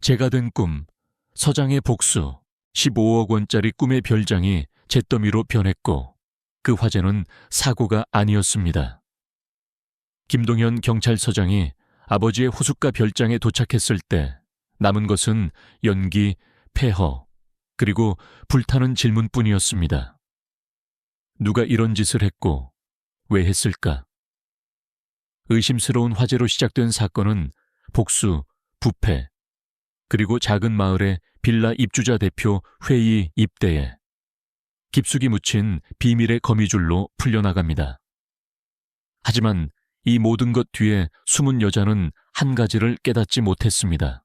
제가 된 꿈, 서장의 복수, 15억 원짜리 꿈의 별장이 잿더미로 변했고 그 화제는 사고가 아니었습니다. 김동현 경찰서장이 아버지의 호숫가 별장에 도착했을 때 남은 것은 연기, 폐허, 그리고 불타는 질문뿐이었습니다. 누가 이런 짓을 했고 왜 했을까? 의심스러운 화제로 시작된 사건은 복수, 부패, 그리고 작은 마을의 빌라 입주자 대표 회의 입대에 깊숙이 묻힌 비밀의 거미줄로 풀려나갑니다. 하지만 이 모든 것 뒤에 숨은 여자는 한 가지를 깨닫지 못했습니다.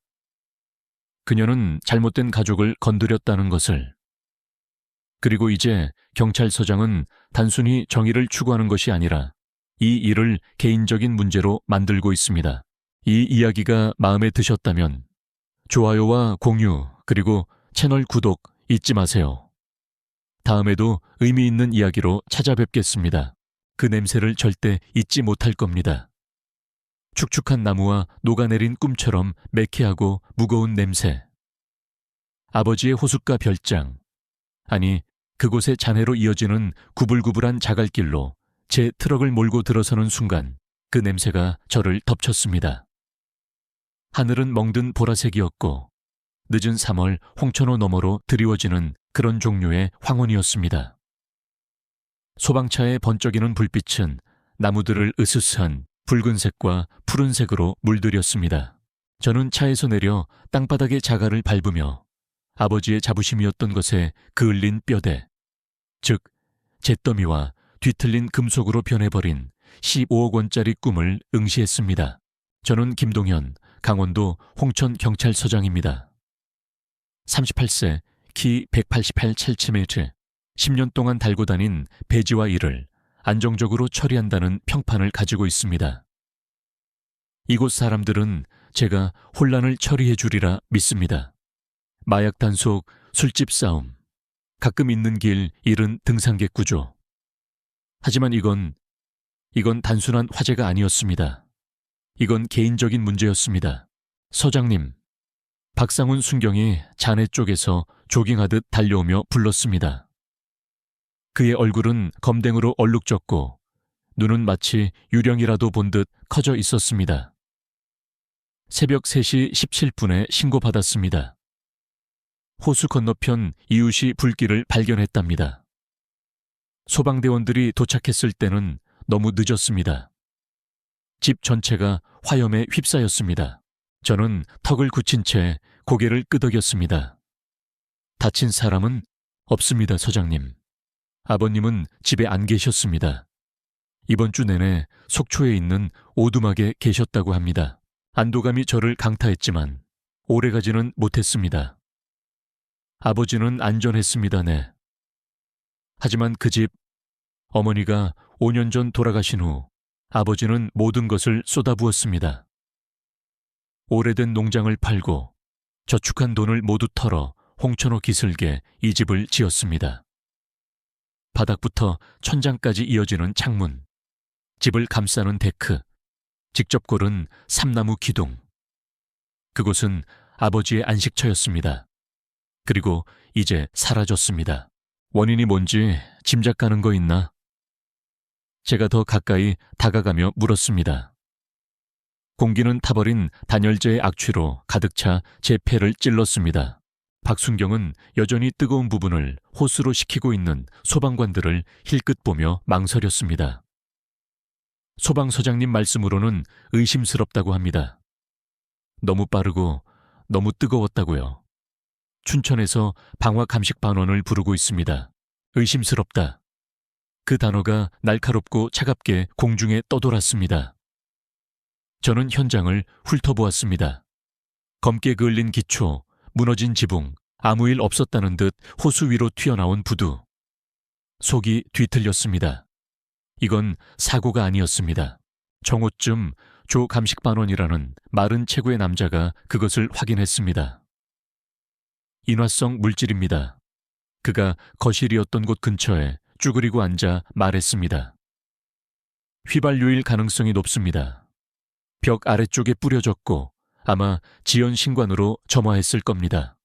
그녀는 잘못된 가족을 건드렸다는 것을. 그리고 이제 경찰서장은 단순히 정의를 추구하는 것이 아니라 이 일을 개인적인 문제로 만들고 있습니다. 이 이야기가 마음에 드셨다면 좋아요와 공유 그리고 채널 구독 잊지 마세요. 다음에도 의미 있는 이야기로 찾아뵙겠습니다. 그 냄새를 절대 잊지 못할 겁니다. 축축한 나무와 녹아내린 꿈처럼 매캐하고 무거운 냄새. 아버지의 호숫가 별장. 아니, 그곳의 잔해로 이어지는 구불구불한 자갈길로 제 트럭을 몰고 들어서는 순간 그 냄새가 저를 덮쳤습니다. 하늘은 멍든 보라색이었고 늦은 3월 홍천호 너머로 드리워지는 그런 종류의 황혼이었습니다. 소방차의 번쩍이는 불빛은 나무들을 으스스한 붉은색과 푸른색으로 물들였습니다. 저는 차에서 내려 땅바닥의 자갈을 밟으며 아버지의 자부심이었던 것에 그을린 뼈대, 즉 잿더미와 뒤틀린 금속으로 변해버린 15억 원짜리 꿈을 응시했습니다. 저는 김동현, 강원도 홍천경찰서장입니다. 38세, 키 188cm, 10년 동안 달고 다닌 배지와 일을 안정적으로 처리한다는 평판을 가지고 있습니다. 이곳 사람들은 제가 혼란을 처리해 주리라 믿습니다. 마약 단속, 술집 싸움, 가끔 있는 길 잃은 등산객 구조. 하지만 이건 단순한 화제가 아니었습니다. 이건 개인적인 문제였습니다. 서장님, 박상훈 순경이 잔해 쪽에서 조깅하듯 달려오며 불렀습니다. 그의 얼굴은 검댕으로 얼룩졌고 눈은 마치 유령이라도 본 듯 커져 있었습니다. 새벽 3시 17분에 신고받았습니다. 호수 건너편 이웃이 불길을 발견했답니다. 소방대원들이 도착했을 때는 너무 늦었습니다. 집 전체가 화염에 휩싸였습니다. 저는 턱을 굳힌 채 고개를 끄덕였습니다. 다친 사람은 없습니다, 서장님. 아버님은 집에 안 계셨습니다. 이번 주 내내 속초에 있는 오두막에 계셨다고 합니다. 안도감이 저를 강타했지만 오래가지는 못했습니다. 아버지는 안전했습니다, 네. 하지만 그 집, 어머니가 5년 전 돌아가신 후 아버지는 모든 것을 쏟아부었습니다. 오래된 농장을 팔고 저축한 돈을 모두 털어 홍천호 기슭에 이 집을 지었습니다. 바닥부터 천장까지 이어지는 창문, 집을 감싸는 데크, 직접 고른 삼나무 기둥. 그곳은 아버지의 안식처였습니다. 그리고 이제 사라졌습니다. 원인이 뭔지 짐작 가는 거 있나? 제가 더 가까이 다가가며 물었습니다. 공기는 타버린 단열재의 악취로 가득 차 제 폐를 찔렀습니다. 박순경은 여전히 뜨거운 부분을 호수로 식히고 있는 소방관들을 힐끗 보며 망설였습니다. 소방서장님 말씀으로는 의심스럽다고 합니다. 너무 빠르고 너무 뜨거웠다고요. 춘천에서 방화감식반원을 부르고 있습니다. 의심스럽다. 그 단어가 날카롭고 차갑게 공중에 떠돌았습니다. 저는 현장을 훑어보았습니다. 검게 그을린 기초, 무너진 지붕, 아무 일 없었다는 듯 호수 위로 튀어나온 부두. 속이 뒤틀렸습니다. 이건 사고가 아니었습니다. 정오쯤 조 감식반원이라는 마른 체구의 남자가 그것을 확인했습니다. 인화성 물질입니다. 그가 거실이었던 곳 근처에 쭈그리고 앉아 말했습니다. 휘발유일 가능성이 높습니다. 벽 아래쪽에 뿌려졌고 아마 지연 신관으로 점화했을 겁니다.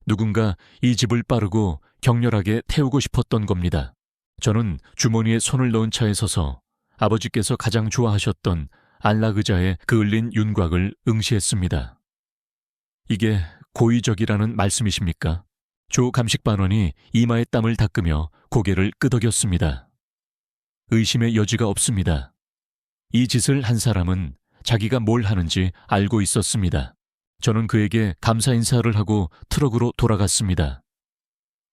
누군가 이 집을 빠르고 격렬하게 태우고 싶었던 겁니다. 저는 주머니에 손을 넣은 차에 서서 아버지께서 가장 좋아하셨던 안락 의자에 그을린 윤곽을 응시했습니다. 이게 고의적이라는 말씀이십니까? 조 감식반원이 이마에 땀을 닦으며 고개를 끄덕였습니다. 의심의 여지가 없습니다. 이 짓을 한 사람은 자기가 뭘 하는지 알고 있었습니다. 저는 그에게 감사 인사를 하고 트럭으로 돌아갔습니다.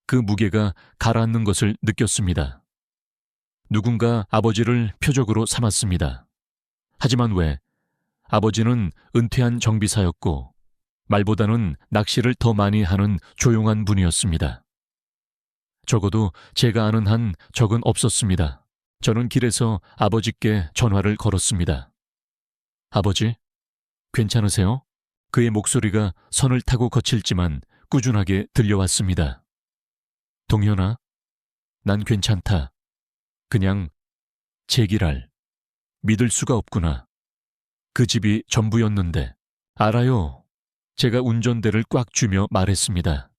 그 무게가 가라앉는 것을 느꼈습니다. 누군가 아버지를 표적으로 삼았습니다. 하지만 왜? 아버지는 은퇴한 정비사였고 말보다는 낚시를 더 많이 하는 조용한 분이었습니다. 적어도 제가 아는 한 적은 없었습니다. 저는 길에서 아버지께 전화를 걸었습니다. 아버지, 괜찮으세요? 그의 목소리가 선을 타고 거칠지만 꾸준하게 들려왔습니다. 동현아, 난 괜찮다. 그냥 제기랄. 믿을 수가 없구나. 그 집이 전부였는데. 알아요. 제가 운전대를 꽉 쥐며 말했습니다.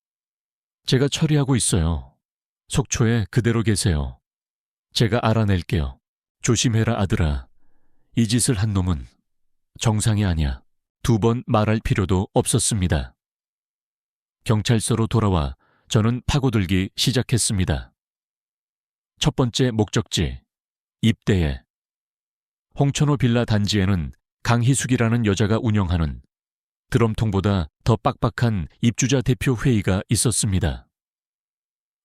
제가 처리하고 있어요. 속초에 그대로 계세요. 제가 알아낼게요. 조심해라 아들아. 이 짓을 한 놈은 정상이 아니야. 2번 말할 필요도 없었습니다. 경찰서로 돌아와 저는 파고들기 시작했습니다. 첫 번째 목적지, 입대에. 홍천호 빌라 단지에는 강희숙이라는 여자가 운영하는 드럼통보다 더 빡빡한 입주자 대표 회의가 있었습니다.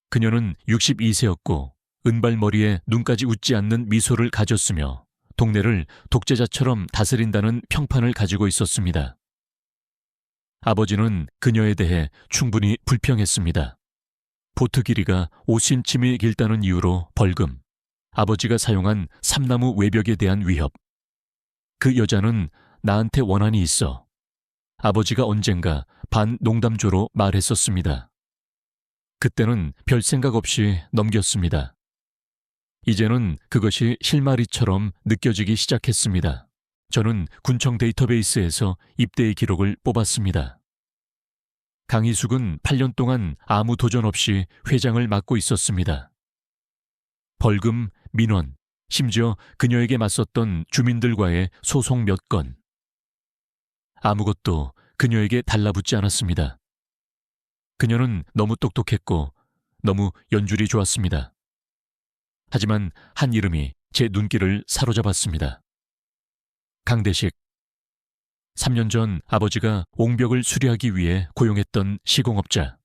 그녀는 62세였고 은발머리에 눈까지 웃지 않는 미소를 가졌으며 동네를 독재자처럼 다스린다는 평판을 가지고 있었습니다. 아버지는 그녀에 대해 충분히 불평했습니다. 보트 길이가 5cm이 길다는 이유로 벌금, 아버지가 사용한 삼나무 외벽에 대한 위협. 그 여자는 나한테 원한이 있어. 아버지가 언젠가 반농담조로 말했었습니다. 그때는 별 생각 없이 넘겼습니다. 이제는 그것이 실마리처럼 느껴지기 시작했습니다. 저는 군청 데이터베이스에서 입대의 기록을 뽑았습니다. 강희숙은 8년 동안 아무 도전 없이 회장을 맡고 있었습니다. 벌금, 민원, 심지어 그녀에게 맞섰던 주민들과의 소송 몇 건. 아무것도 그녀에게 달라붙지 않았습니다. 그녀는 너무 똑똑했고 너무 연줄이 좋았습니다. 하지만 한 이름이 제 눈길을 사로잡았습니다. 강대식. 3년 전 아버지가 옹벽을 수리하기 위해 고용했던 시공업자.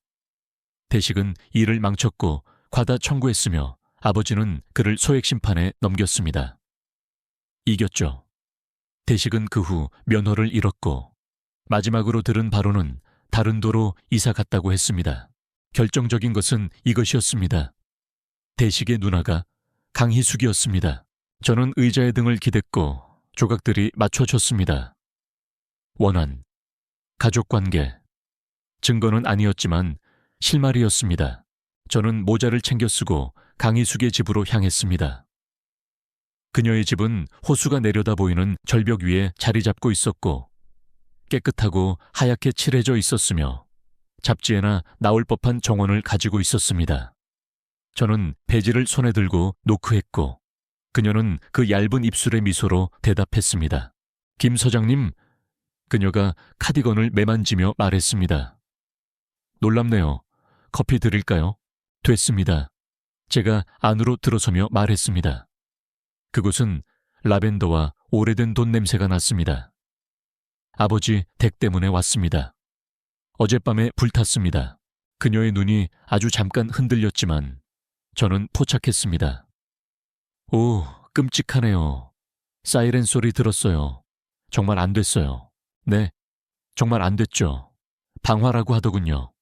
대식은 일을 망쳤고 과다 청구했으며 아버지는 그를 소액심판에 넘겼습니다. 이겼죠. 대식은 그 후 면허를 잃었고 마지막으로 들은 바로는 다른 도로 이사 갔다고 했습니다. 결정적인 것은 이것이었습니다. 대식의 누나가 강희숙이었습니다. 저는 의자에 등을 기댔고 조각들이 맞춰졌습니다. 원한, 가족관계, 증거는 아니었지만 실마리였습니다. 저는 모자를 챙겨 쓰고 강희숙의 집으로 향했습니다. 그녀의 집은 호수가 내려다 보이는 절벽 위에 자리 잡고 있었고 깨끗하고 하얗게 칠해져 있었으며 잡지에나 나올 법한 정원을 가지고 있었습니다. 저는 배지를 손에 들고 노크했고 그녀는 그 얇은 입술의 미소로 대답했습니다. 김 서장님, 그녀가 카디건을 매만지며 말했습니다. 놀랍네요. 커피 드릴까요? 됐습니다. 제가 안으로 들어서며 말했습니다. 그곳은 라벤더와 오래된 돈 냄새가 났습니다. 아버지 댁 때문에 왔습니다. 어젯밤에 불탔습니다. 그녀의 눈이 아주 잠깐 흔들렸지만 저는 포착했습니다. 오, 끔찍하네요. 사이렌 소리 들었어요. 정말 안 됐어요. 네, 정말 안 됐죠. 방화라고 하더군요.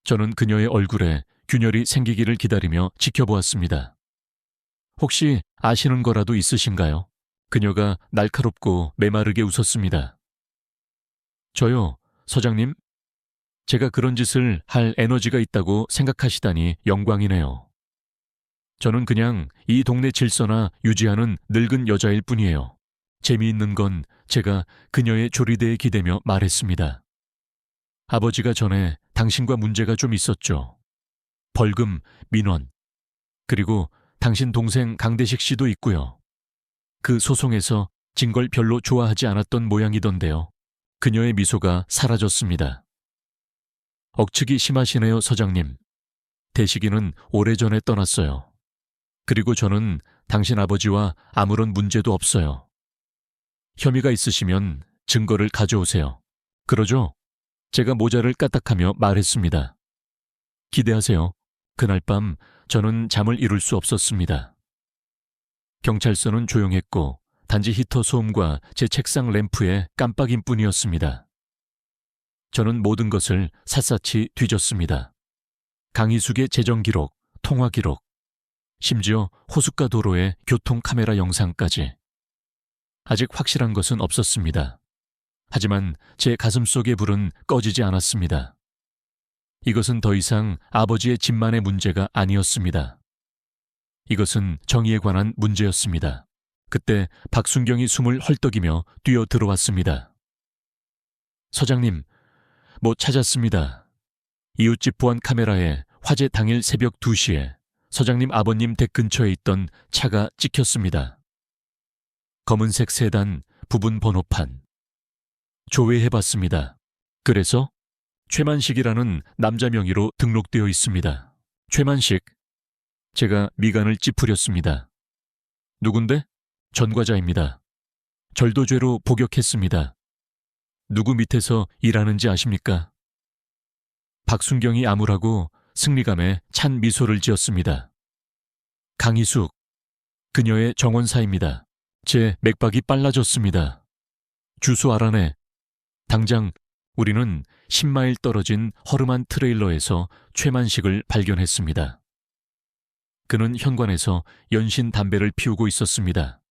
저는 그녀의 얼굴에 균열이 생기기를 기다리며 지켜보았습니다. 혹시 아시는 거라도 있으신가요? 그녀가 날카롭고 메마르게 웃었습니다. 저요, 서장님? 제가 그런 짓을 할 에너지가 있다고 생각하시다니 영광이네요. 저는 그냥 이 동네 질서나 유지하는 늙은 여자일 뿐이에요. 재미있는 건 제가 그녀의 조리대에 기대며 말했습니다. 아버지가 전에 당신과 문제가 좀 있었죠. 벌금, 민원, 그리고 당신 동생 강대식 씨도 있고요. 그 소송에서 진 걸 별로 좋아하지 않았던 모양이던데요. 그녀의 미소가 사라졌습니다. 억측이 심하시네요, 서장님. 대식이는 오래전에 떠났어요. 그리고 저는 당신 아버지와 아무런 문제도 없어요. 혐의가 있으시면 증거를 가져오세요. 그러죠? 제가 모자를 까딱하며 말했습니다. 기대하세요. 그날 밤 저는 잠을 이룰 수 없었습니다. 경찰서는 조용했고 단지 히터 소음과 제 책상 램프의 깜빡임 뿐이었습니다. 저는 모든 것을 샅샅이 뒤졌습니다. 강희숙의 재정 기록, 통화 기록, 심지어 호숫가 도로의 교통 카메라 영상까지. 아직 확실한 것은 없었습니다. 하지만 제 가슴속의 불은 꺼지지 않았습니다. 이것은 더 이상 아버지의 집만의 문제가 아니었습니다. 이것은 정의에 관한 문제였습니다. 그때 박순경이 숨을 헐떡이며 뛰어 들어왔습니다. 서장님, 뭐 찾았습니다. 이웃집 보안 카메라에 화재 당일 새벽 2시에 서장님 아버님 댁 근처에 있던 차가 찍혔습니다. 검은색 세단, 부분 번호판. 조회해봤습니다. 그래서 최만식이라는 남자 명의로 등록되어 있습니다. 최만식. 제가 미간을 찌푸렸습니다. 누군데? 전과자입니다. 절도죄로 복역했습니다. 누구 밑에서 일하는지 아십니까? 박순경이 암울하고 승리감에 찬 미소를 지었습니다. 강희숙. 그녀의 정원사입니다. 제 맥박이 빨라졌습니다. 주소 알아내. 당장 우리는 10마일 떨어진 허름한 트레일러에서 최만식을 발견했습니다. 그는 현관에서 연신 담배를 피우고 있었습니다.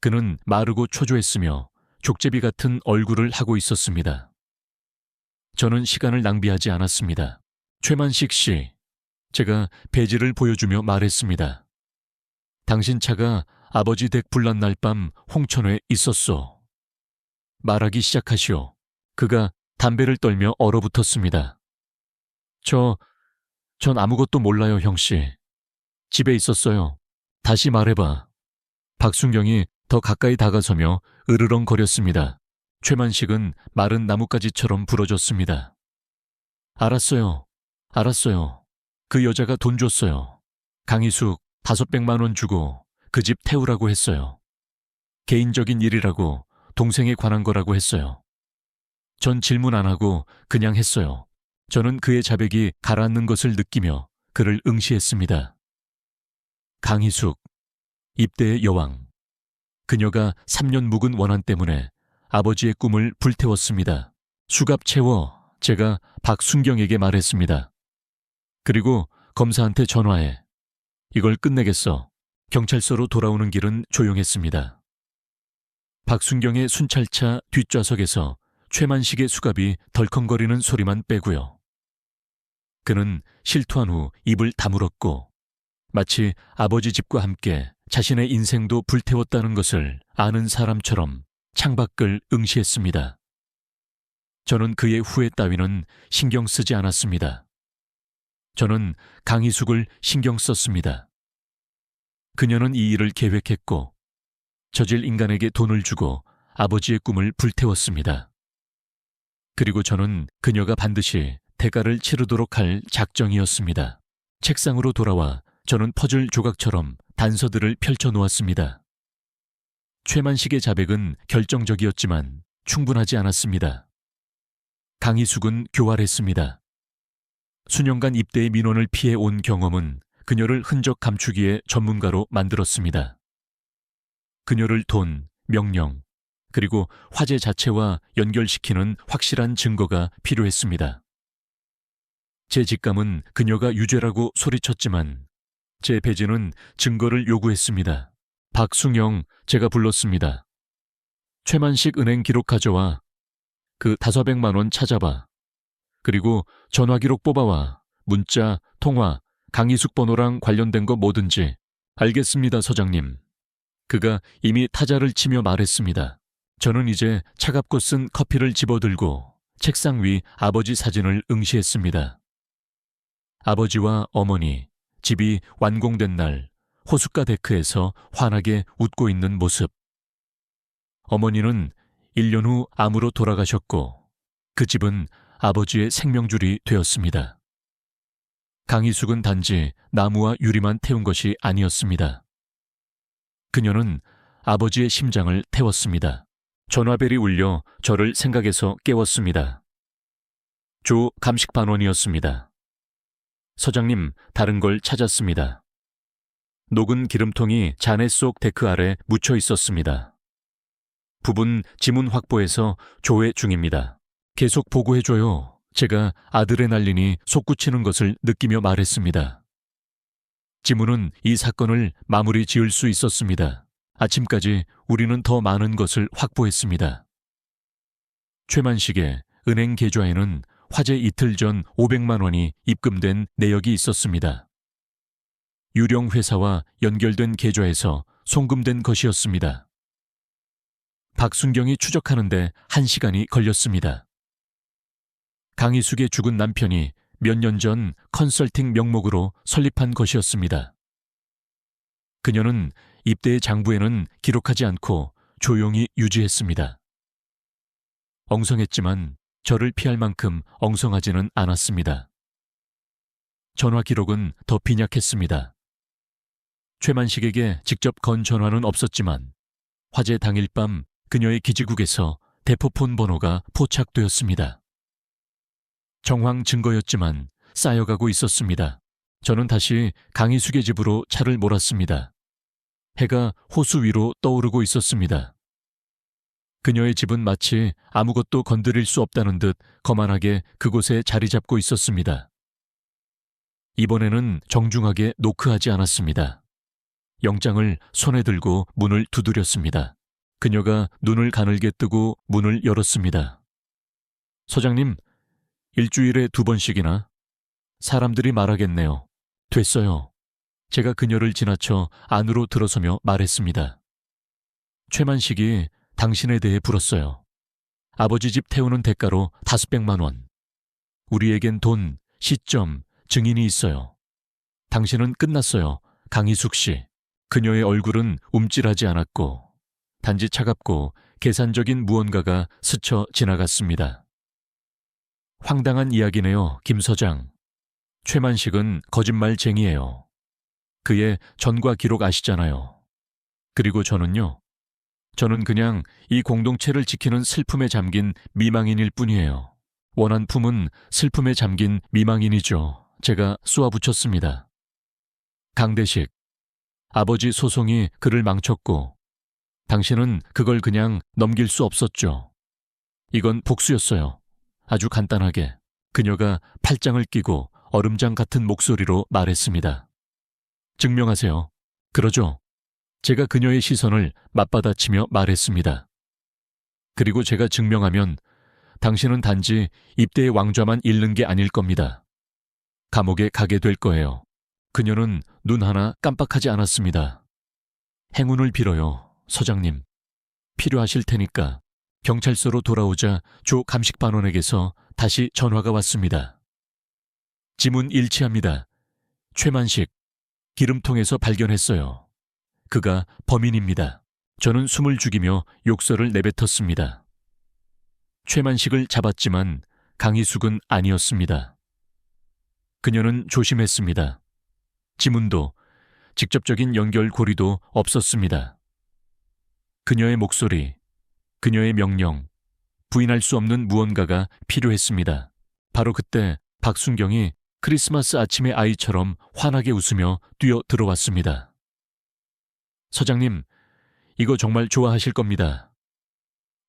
그는 마르고 초조했으며 족제비 같은 얼굴을 하고 있었습니다. 저는 시간을 낭비하지 않았습니다. 최만식 씨, 제가 배지를 보여주며 말했습니다. 당신 차가 아버지 댁 불난 날 밤 홍천회에 있었소. 말하기 시작하시오. 그가 담배를 떨며 얼어붙었습니다. 전 아무것도 몰라요, 형씨. 집에 있었어요. 다시 말해봐. 박순경이 더 가까이 다가서며 으르렁거렸습니다. 최만식은 마른 나뭇가지처럼 부러졌습니다. 알았어요. 그 여자가 돈 줬어요. 강희숙 500만 원 주고 그 집 태우라고 했어요. 개인적인 일이라고 동생에 관한 거라고 했어요. 전 질문 안 하고 그냥 했어요. 저는 그의 자백이 가라앉는 것을 느끼며 그를 응시했습니다. 강희숙, 입대의 여왕. 그녀가 3년 묵은 원한 때문에 아버지의 꿈을 불태웠습니다. 수갑 채워 제가 박순경에게 말했습니다. 그리고 검사한테 전화해. 이걸 끝내겠어. 경찰서로 돌아오는 길은 조용했습니다. 박순경의 순찰차 뒷좌석에서 최만식의 수갑이 덜컹거리는 소리만 빼고요. 그는 실토한 후 입을 다물었고 마치 아버지 집과 함께 자신의 인생도 불태웠다는 것을 아는 사람처럼 창밖을 응시했습니다. 저는 그의 후회 따위는 신경 쓰지 않았습니다. 저는 강희숙을 신경 썼습니다. 그녀는 이 일을 계획했고 저질 인간에게 돈을 주고 아버지의 꿈을 불태웠습니다. 그리고 저는 그녀가 반드시 대가를 치르도록 할 작정이었습니다. 책상으로 돌아와 저는 퍼즐 조각처럼 단서들을 펼쳐놓았습니다. 최만식의 자백은 결정적이었지만 충분하지 않았습니다. 강희숙은 교활했습니다. 수년간 입대의 민원을 피해 온 경험은 그녀를 흔적 감추기의 전문가로 만들었습니다. 그녀를 돈, 명령, 그리고 화재 자체와 연결시키는 확실한 증거가 필요했습니다. 제 직감은 그녀가 유죄라고 소리쳤지만 제 배제는 증거를 요구했습니다. 박순경, 제가 불렀습니다. 최만식 은행 기록 가져와. 그 500만 원 찾아봐. 그리고 전화 기록 뽑아와. 문자, 통화, 강희숙 번호랑 관련된 거 뭐든지. 알겠습니다, 서장님. 그가 이미 타자를 치며 말했습니다. 저는 이제 차갑고 쓴 커피를 집어들고 책상 위 아버지 사진을 응시했습니다. 아버지와 어머니, 집이 완공된 날 호숫가 데크에서 환하게 웃고 있는 모습. 어머니는 1년 후 암으로 돌아가셨고 그 집은 아버지의 생명줄이 되었습니다. 강희숙은 단지 나무와 유리만 태운 것이 아니었습니다. 그녀는 아버지의 심장을 태웠습니다. 전화벨이 울려 저를 생각에서 깨웠습니다. 조 감식반원이었습니다. 서장님, 다른 걸 찾았습니다. 녹은 기름통이 잔해 속 데크 아래 묻혀 있었습니다. 부분 지문 확보해서 조회 중입니다. 계속 보고해줘요. 제가 아드레날린이 솟구치는 것을 느끼며 말했습니다. 지문은 이 사건을 마무리 지을 수 있었습니다. 아침까지 우리는 더 많은 것을 확보했습니다. 최만식의 은행 계좌에는 화재 이틀 전 500만 원이 입금된 내역이 있었습니다. 유령 회사와 연결된 계좌에서 송금된 것이었습니다. 박순경이 추적하는데 1시간이 걸렸습니다. 강희숙의 죽은 남편이 몇 년 전 컨설팅 명목으로 설립한 것이었습니다. 그녀는 입대의 장부에는 기록하지 않고 조용히 유지했습니다. 엉성했지만 저를 피할 만큼 엉성하지는 않았습니다. 전화 기록은 더 빈약했습니다. 최만식에게 직접 건 전화는 없었지만 화재 당일 밤 그녀의 기지국에서 대포폰 번호가 포착되었습니다. 정황 증거였지만 쌓여가고 있었습니다. 저는 다시 강희숙의 집으로 차를 몰았습니다. 해가 호수 위로 떠오르고 있었습니다. 그녀의 집은 마치 아무것도 건드릴 수 없다는 듯 거만하게 그곳에 자리 잡고 있었습니다. 이번에는 정중하게 노크하지 않았습니다. 영장을 손에 들고 문을 두드렸습니다. 그녀가 눈을 가늘게 뜨고 문을 열었습니다. 서장님, 일주일에 2번씩이나? 사람들이 말하겠네요. 됐어요. 제가 그녀를 지나쳐 안으로 들어서며 말했습니다. 최만식이 당신에 대해 불었어요. 아버지 집 태우는 대가로 500만 원. 우리에겐 돈, 시점, 증인이 있어요. 당신은 끝났어요, 강희숙 씨. 그녀의 얼굴은 움찔하지 않았고 단지 차갑고 계산적인 무언가가 스쳐 지나갔습니다. 황당한 이야기네요, 김 서장. 최만식은 거짓말쟁이에요. 그의 전과 기록 아시잖아요. 그리고 저는요. 저는 그냥 이 공동체를 지키는 슬픔에 잠긴 미망인일 뿐이에요. 원한 품은 슬픔에 잠긴 미망인이죠. 제가 쏘아붙였습니다. 강대식, 아버지 소송이 그를 망쳤고 당신은 그걸 그냥 넘길 수 없었죠. 이건 복수였어요. 아주 간단하게. 그녀가 팔짱을 끼고 얼음장 같은 목소리로 말했습니다. 증명하세요. 그러죠. 제가 그녀의 시선을 맞받아치며 말했습니다. 그리고 제가 증명하면 당신은 단지 입대의 왕좌만 잃는 게 아닐 겁니다. 감옥에 가게 될 거예요. 그녀는 눈 하나 깜빡하지 않았습니다. 행운을 빌어요, 서장님. 필요하실 테니까. 경찰서로 돌아오자 조 감식반원에게서 다시 전화가 왔습니다. 지문 일치합니다. 최만식, 기름통에서 발견했어요. 그가 범인입니다. 저는 숨을 죽이며 욕설을 내뱉었습니다. 최만식을 잡았지만 강희숙은 아니었습니다. 그녀는 조심했습니다. 지문도 직접적인 연결고리도 없었습니다. 그녀의 목소리, 그녀의 명령, 부인할 수 없는 무언가가 필요했습니다. 바로 그때 박순경이 크리스마스 아침의 아이처럼 환하게 웃으며 뛰어 들어왔습니다. 서장님, 이거 정말 좋아하실 겁니다.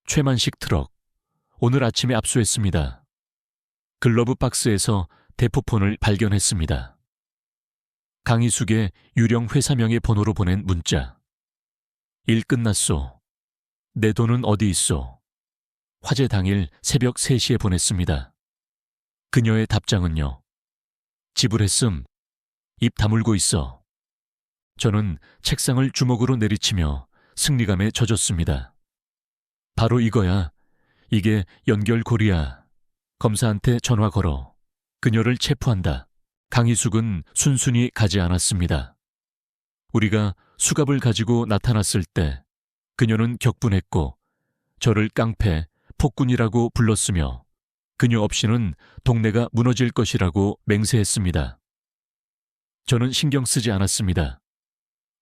최만식 트럭, 오늘 아침에 압수했습니다. 글러브 박스에서 대포폰을 발견했습니다. 강희숙의 유령 회사명의 번호로 보낸 문자. 일 끝났소. 내 돈은 어디 있소? 화재 당일 새벽 3시에 보냈습니다. 그녀의 답장은요. 지불했음. 입 다물고 있어. 저는 책상을 주먹으로 내리치며 승리감에 젖었습니다. 바로 이거야. 이게 연결고리야. 검사한테 전화 걸어. 그녀를 체포한다. 강희숙은 순순히 가지 않았습니다. 우리가 수갑을 가지고 나타났을 때 그녀는 격분했고 저를 깡패, 폭군이라고 불렀으며 그녀 없이는 동네가 무너질 것이라고 맹세했습니다. 저는 신경 쓰지 않았습니다.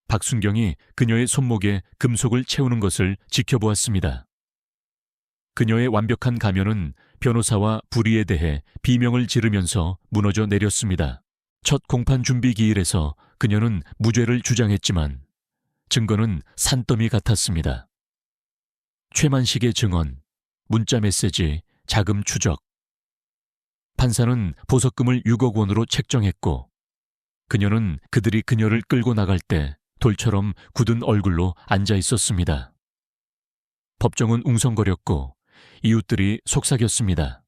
박순경이 그녀의 손목에 금속을 채우는 것을 지켜보았습니다. 그녀의 완벽한 가면은 변호사와 불의에 대해 비명을 지르면서 무너져 내렸습니다. 첫 공판 준비 기일에서 그녀는 무죄를 주장했지만 증거는 산더미 같았습니다. 최만식의 증언, 문자 메시지, 자금 추적. 판사는 보석금을 6억 원으로 책정했고 그녀는 그들이 그녀를 끌고 나갈 때 돌처럼 굳은 얼굴로 앉아 있었습니다. 법정은 웅성거렸고 이웃들이 속삭였습니다.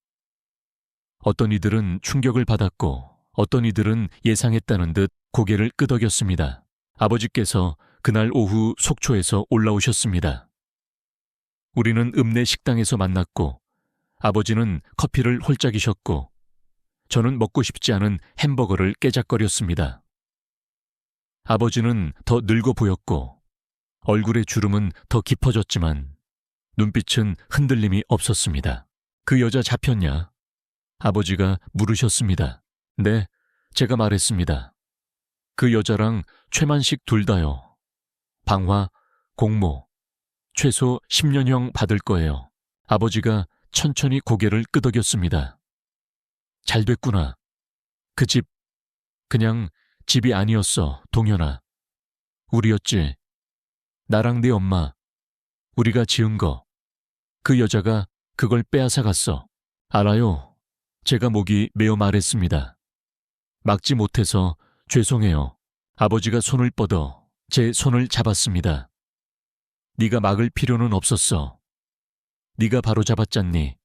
어떤 이들은 충격을 받았고 어떤 이들은 예상했다는 듯 고개를 끄덕였습니다. 아버지께서 그날 오후 속초에서 올라오셨습니다. 우리는 읍내 식당에서 만났고 아버지는 커피를 홀짝이셨고 저는 먹고 싶지 않은 햄버거를 깨작거렸습니다. 아버지는 더 늙어 보였고 얼굴의 주름은 더 깊어졌지만 눈빛은 흔들림이 없었습니다. 그 여자 잡혔냐? 아버지가 물으셨습니다. 네, 제가 말했습니다. 그 여자랑 최만식 둘 다요. 방화, 공모, 최소 10년형 받을 거예요. 아버지가 천천히 고개를 끄덕였습니다. 잘 됐구나. 그 집, 그냥 집이 아니었어, 동현아. 우리였지. 나랑 네 엄마, 우리가 지은 거. 그 여자가 그걸 빼앗아 갔어. 알아요. 제가 목이 메어 말했습니다. 막지 못해서 죄송해요. 아버지가 손을 뻗어 제 손을 잡았습니다. 네가 막을 필요는 없었어. 네가 바로 잡았잖니.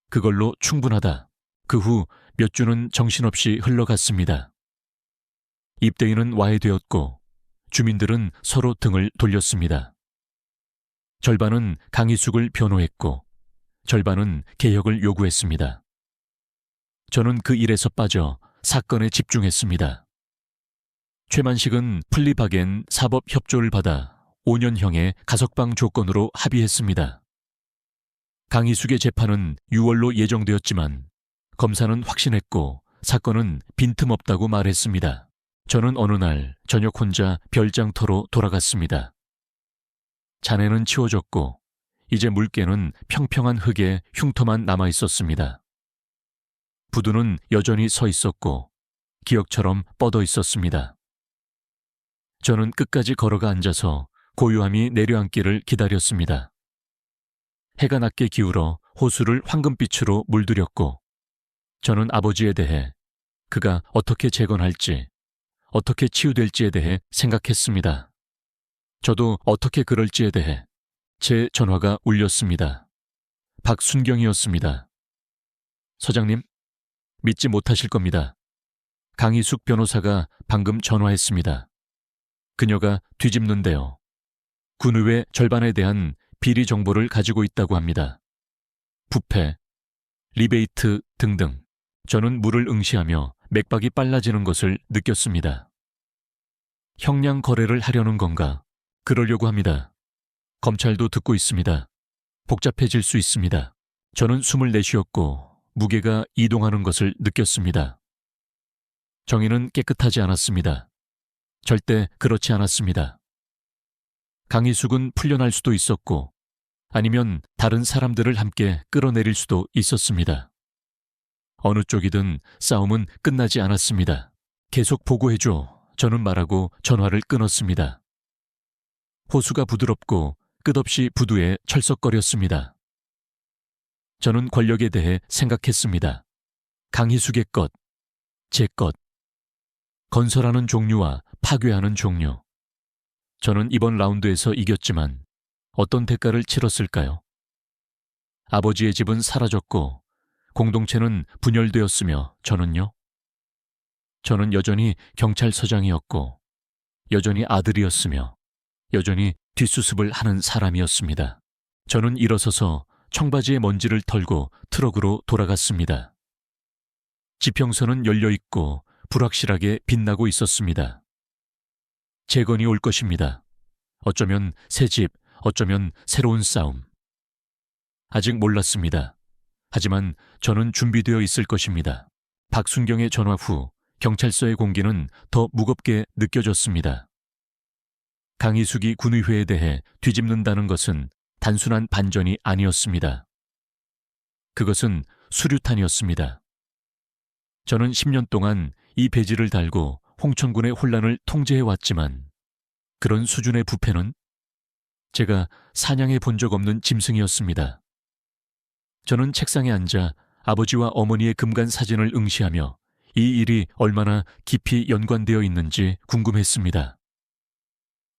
그걸로 충분하다. 그 후 몇 주는 정신없이 흘러갔습니다. 입대인은 와해되었고 주민들은 서로 등을 돌렸습니다. 절반은 강희숙을 변호했고 절반은 개혁을 요구했습니다. 저는 그 일에서 빠져 사건에 집중했습니다. 최만식은 플리바겐 사법협조를 받아 5년형의 가석방 조건으로 합의했습니다. 강희숙의 재판은 6월로 예정되었지만 검사는 확신했고 사건은 빈틈없다고 말했습니다. 저는 어느 날 저녁 혼자 별장터로 돌아갔습니다. 잔해는 치워졌고 이제 물개는 평평한 흙에 흉터만 남아있었습니다. 부두는 여전히 서 있었고 기억처럼 뻗어 있었습니다. 저는 끝까지 걸어가 앉아서 고요함이 내려앉기를 기다렸습니다. 해가 낮게 기울어 호수를 황금빛으로 물들였고 저는 아버지에 대해 그가 어떻게 재건할지, 어떻게 치유될지에 대해 생각했습니다. 저도 어떻게 그럴지에 대해 제 전화가 울렸습니다. 박순경이었습니다. 서장님, 믿지 못하실 겁니다. 강희숙 변호사가 방금 전화했습니다. 그녀가 뒤집는데요. 군의회 절반에 대한 비리 정보를 가지고 있다고 합니다. 부패, 리베이트 등등. 저는 물을 응시하며 맥박이 빨라지는 것을 느꼈습니다. 형량 거래를 하려는 건가? 그러려고 합니다. 검찰도 듣고 있습니다. 복잡해질 수 있습니다. 저는 숨을 내쉬었고 무게가 이동하는 것을 느꼈습니다. 정의는 깨끗하지 않았습니다. 절대 그렇지 않았습니다. 강희숙은 풀려날 수도 있었고 아니면 다른 사람들을 함께 끌어내릴 수도 있었습니다. 어느 쪽이든 싸움은 끝나지 않았습니다. 계속 보고해줘. 저는 말하고 전화를 끊었습니다. 호수가 부드럽고 끝없이 부두에 철썩거렸습니다. 저는 권력에 대해 생각했습니다. 강희숙의 것, 제 것. 건설하는 종류와 파괴하는 종류. 저는 이번 라운드에서 이겼지만 어떤 대가를 치렀을까요? 아버지의 집은 사라졌고 공동체는 분열되었으며 저는요? 저는 여전히 경찰서장이었고 여전히 아들이었으며 여전히 뒷수습을 하는 사람이었습니다. 저는 일어서서 청바지의 먼지를 털고 트럭으로 돌아갔습니다. 지평선은 열려있고 불확실하게 빛나고 있었습니다. 재건이 올 것입니다. 어쩌면 새 집, 어쩌면 새로운 싸움. 아직 몰랐습니다. 하지만 저는 준비되어 있을 것입니다. 박순경의 전화 후 경찰서의 공기는 더 무겁게 느껴졌습니다. 강희숙이 군의회에 대해 뒤집는다는 것은 단순한 반전이 아니었습니다. 그것은 수류탄이었습니다. 저는 10년 동안 이 배지를 달고 홍천군의 혼란을 통제해왔지만 그런 수준의 부패는 제가 사냥해 본 적 없는 짐승이었습니다. 저는 책상에 앉아 아버지와 어머니의 금간 사진을 응시하며 이 일이 얼마나 깊이 연관되어 있는지 궁금했습니다.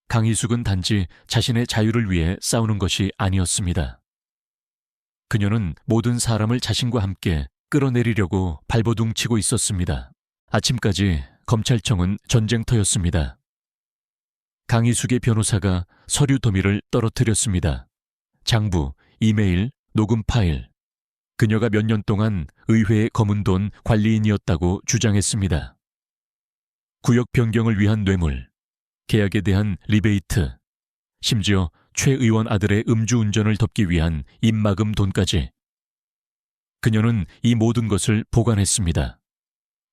강희숙은 단지 자신의 자유를 위해 싸우는 것이 아니었습니다. 그녀는 모든 사람을 자신과 함께 끌어내리려고 발버둥 치고 있었습니다. 아침까지 검찰청은 전쟁터였습니다. 강희숙의 변호사가 서류 더미를 떨어뜨렸습니다. 장부, 이메일, 녹음 파일. 그녀가 몇 년 동안 의회의 검은 돈 관리인이었다고 주장했습니다. 구역 변경을 위한 뇌물, 계약에 대한 리베이트, 심지어 최 의원 아들의 음주운전을 덮기 위한 입막음 돈까지. 그녀는 이 모든 것을 보관했습니다.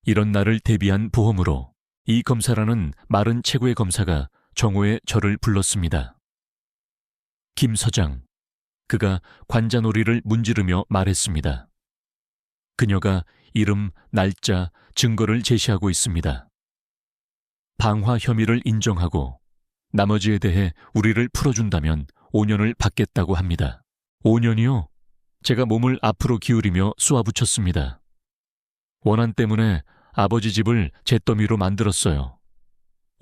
이런 날을 대비한 보험으로 이 검사라는 마른 최고의 검사가 정오에 저를 불렀습니다. 김 서장, 그가 관자놀이를 문지르며 말했습니다. 그녀가 이름, 날짜, 증거를 제시하고 있습니다. 방화 혐의를 인정하고 나머지에 대해 우리를 풀어준다면 5년을 받겠다고 합니다. 5년이요? 제가 몸을 앞으로 기울이며 쏘아붙였습니다. 원한 때문에 아버지 집을 잿더미로 만들었어요.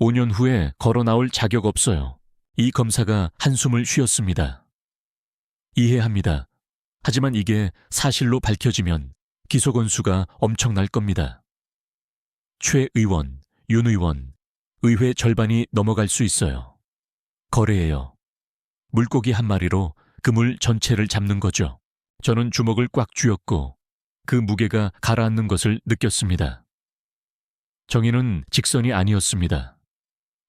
5년 후에 걸어 나올 자격 없어요. 이 검사가 한숨을 쉬었습니다. 이해합니다. 하지만 이게 사실로 밝혀지면 기소 건수가 엄청날 겁니다. 최 의원, 윤 의원, 의회 절반이 넘어갈 수 있어요. 거래예요. 물고기 한 마리로 그물 전체를 잡는 거죠. 저는 주먹을 꽉 쥐었고 그 무게가 가라앉는 것을 느꼈습니다. 정의는 직선이 아니었습니다.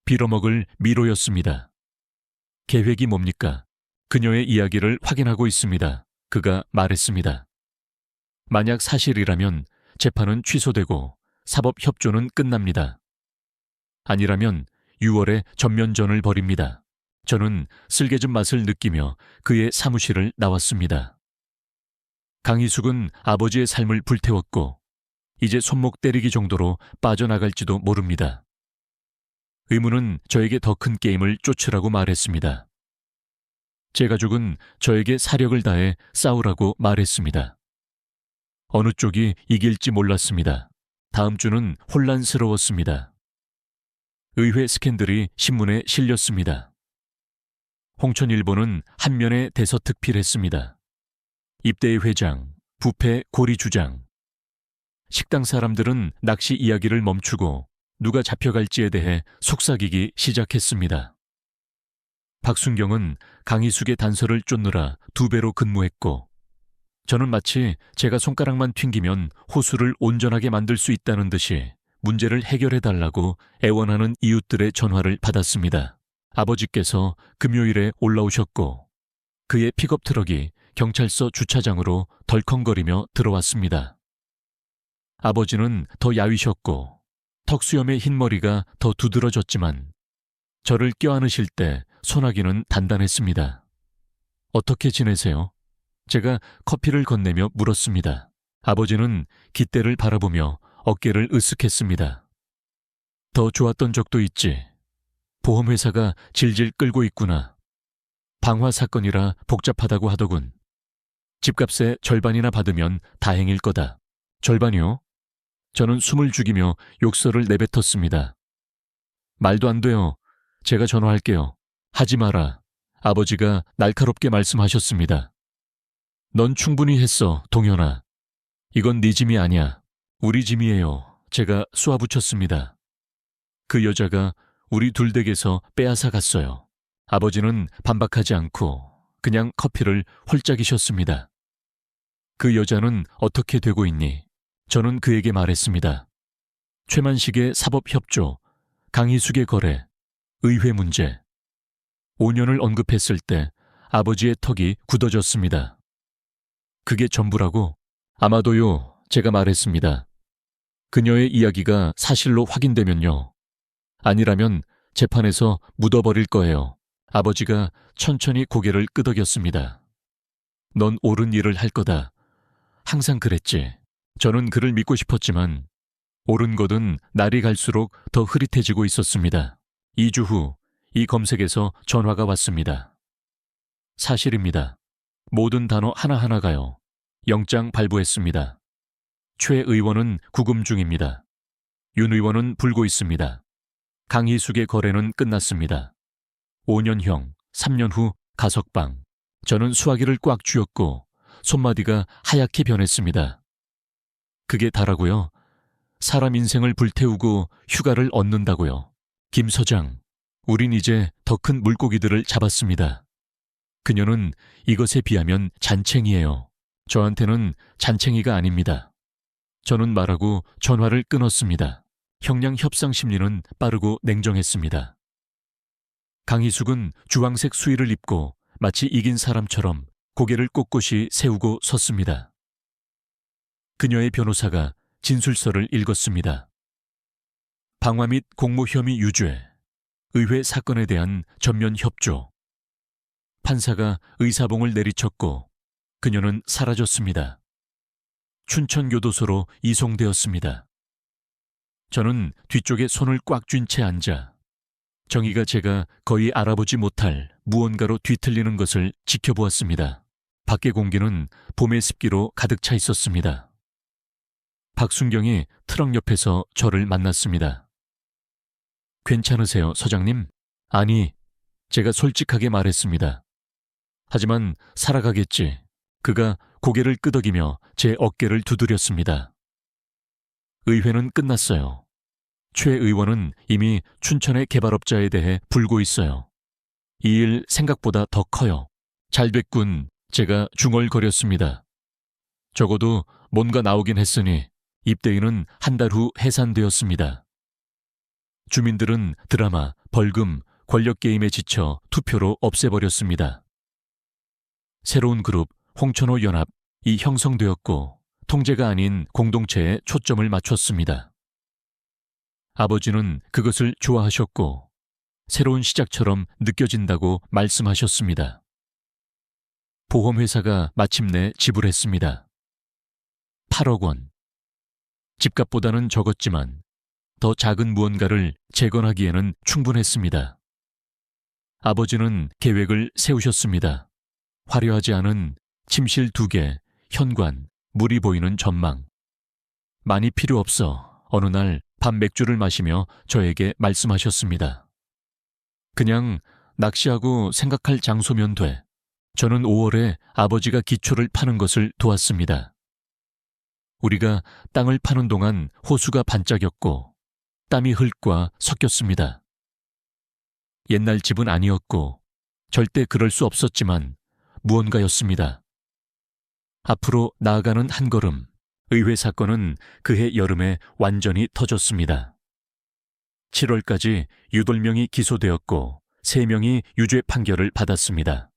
빌어먹을 미로였습니다. 계획이 뭡니까? 그녀의 이야기를 확인하고 있습니다. 그가 말했습니다. 만약 사실이라면 재판은 취소되고 사법협조는 끝납니다. 아니라면 6월에 전면전을 벌입니다. 저는 쓸개즙 맛을 느끼며 그의 사무실을 나왔습니다. 강희숙은 아버지의 삶을 불태웠고 이제 손목 때리기 정도로 빠져나갈지도 모릅니다. 의무는 저에게 더 큰 게임을 쫓으라고 말했습니다. 제 가족은 저에게 사력을 다해 싸우라고 말했습니다. 어느 쪽이 이길지 몰랐습니다. 다음 주는 혼란스러웠습니다. 의회 스캔들이 신문에 실렸습니다. 홍천일보는 한 면에 대서특필했습니다. 입대의 회장, 부패 고리 주장. 식당 사람들은 낚시 이야기를 멈추고 누가 잡혀갈지에 대해 속삭이기 시작했습니다. 박순경은 강희숙의 단서를 쫓느라 2배로 근무했고 저는 마치 제가 손가락만 튕기면 호수를 온전하게 만들 수 있다는 듯이 문제를 해결해달라고 애원하는 이웃들의 전화를 받았습니다. 아버지께서 금요일에 올라오셨고 그의 픽업 트럭이 경찰서 주차장으로 덜컹거리며 들어왔습니다. 아버지는 더 야위셨고 턱수염의 흰머리가 더 두드러졌지만 저를 껴안으실 때 소나기는 단단했습니다. 어떻게 지내세요? 제가 커피를 건네며 물었습니다. 아버지는 깃대를 바라보며 어깨를 으쓱했습니다. 더 좋았던 적도 있지. 보험회사가 질질 끌고 있구나. 방화 사건이라 복잡하다고 하더군. 집값의 절반이나 받으면 다행일 거다. 절반이요? 저는 숨을 죽이며 욕설을 내뱉었습니다. 말도 안 돼요. 제가 전화할게요. 하지 마라. 아버지가 날카롭게 말씀하셨습니다. 넌 충분히 했어, 동현아. 이건 네 짐이 아니야. 우리 짐이에요. 제가 쏘아붙였습니다. 그 여자가 우리 둘 댁에서 빼앗아 갔어요. 아버지는 반박하지 않고 그냥 커피를 홀짝이셨습니다. 그 여자는 어떻게 되고 있니? 저는 그에게 말했습니다. 최만식의 사법협조, 강희숙의 거래, 의회 문제. 5년을 언급했을 때 아버지의 턱이 굳어졌습니다. 그게 전부라고? 아마도요, 제가 말했습니다. 그녀의 이야기가 사실로 확인되면요. 아니라면 재판에서 묻어버릴 거예요. 아버지가 천천히 고개를 끄덕였습니다. 넌 옳은 일을 할 거다. 항상 그랬지. 저는 그를 믿고 싶었지만 옳은 것은 날이 갈수록 더 흐릿해지고 있었습니다. 2주 후 이 검색에서 전화가 왔습니다. 사실입니다. 모든 단어 하나하나가요. 영장 발부했습니다. 최 의원은 구금 중입니다. 윤 의원은 불고 있습니다. 강희숙의 거래는 끝났습니다. 5년형, 3년 후 가석방. 저는 수화기를 꽉 쥐었고 손마디가 하얗게 변했습니다. 그게 다라고요? 사람 인생을 불태우고 휴가를 얻는다고요. 김 서장, 우린 이제 더 큰 물고기들을 잡았습니다. 그녀는 이것에 비하면 잔챙이에요. 저한테는 잔챙이가 아닙니다. 저는 말하고 전화를 끊었습니다. 형량 협상 심리는 빠르고 냉정했습니다. 강희숙은 주황색 수의를 입고 마치 이긴 사람처럼 고개를 꼿꼿이 세우고 섰습니다. 그녀의 변호사가 진술서를 읽었습니다. 방화 및 공모 혐의 유죄, 의회 사건에 대한 전면 협조. 판사가 의사봉을 내리쳤고 그녀는 사라졌습니다. 춘천교도소로 이송되었습니다. 저는 뒤쪽에 손을 꽉 쥔 채 앉아 정의가 제가 거의 알아보지 못할 무언가로 뒤틀리는 것을 지켜보았습니다. 밖의 공기는 봄의 습기로 가득 차 있었습니다. 박순경이 트럭 옆에서 저를 만났습니다. 괜찮으세요, 서장님? 아니, 제가 솔직하게 말했습니다. 하지만 살아가겠지. 그가 고개를 끄덕이며 제 어깨를 두드렸습니다. 의회는 끝났어요. 최 의원은 이미 춘천의 개발업자에 대해 불고 있어요. 이 일 생각보다 더 커요. 잘 됐군. 제가 중얼거렸습니다. 적어도 뭔가 나오긴 했으니 입대인은 한 달 후 해산되었습니다. 주민들은 드라마, 벌금, 권력게임에 지쳐 투표로 없애버렸습니다. 새로운 그룹 홍천호 연합이 형성되었고 통제가 아닌 공동체에 초점을 맞췄습니다. 아버지는 그것을 좋아하셨고 새로운 시작처럼 느껴진다고 말씀하셨습니다. 보험회사가 마침내 지불했습니다. 8억 원. 집값보다는 적었지만 더 작은 무언가를 재건하기에는 충분했습니다. 아버지는 계획을 세우셨습니다. 화려하지 않은 침실 2개, 현관, 물이 보이는 전망. 많이 필요 없어. 어느 날 밤 맥주를 마시며 저에게 말씀하셨습니다. 그냥 낚시하고 생각할 장소면 돼. 저는 5월에 아버지가 기초를 파는 것을 도왔습니다. 우리가 땅을 파는 동안 호수가 반짝였고 땀이 흙과 섞였습니다. 옛날 집은 아니었고 절대 그럴 수 없었지만 무언가였습니다. 앞으로 나아가는 한 걸음, 의회 사건은 그해 여름에 완전히 터졌습니다. 7월까지 8명이 기소되었고 3명이 유죄 판결을 받았습니다.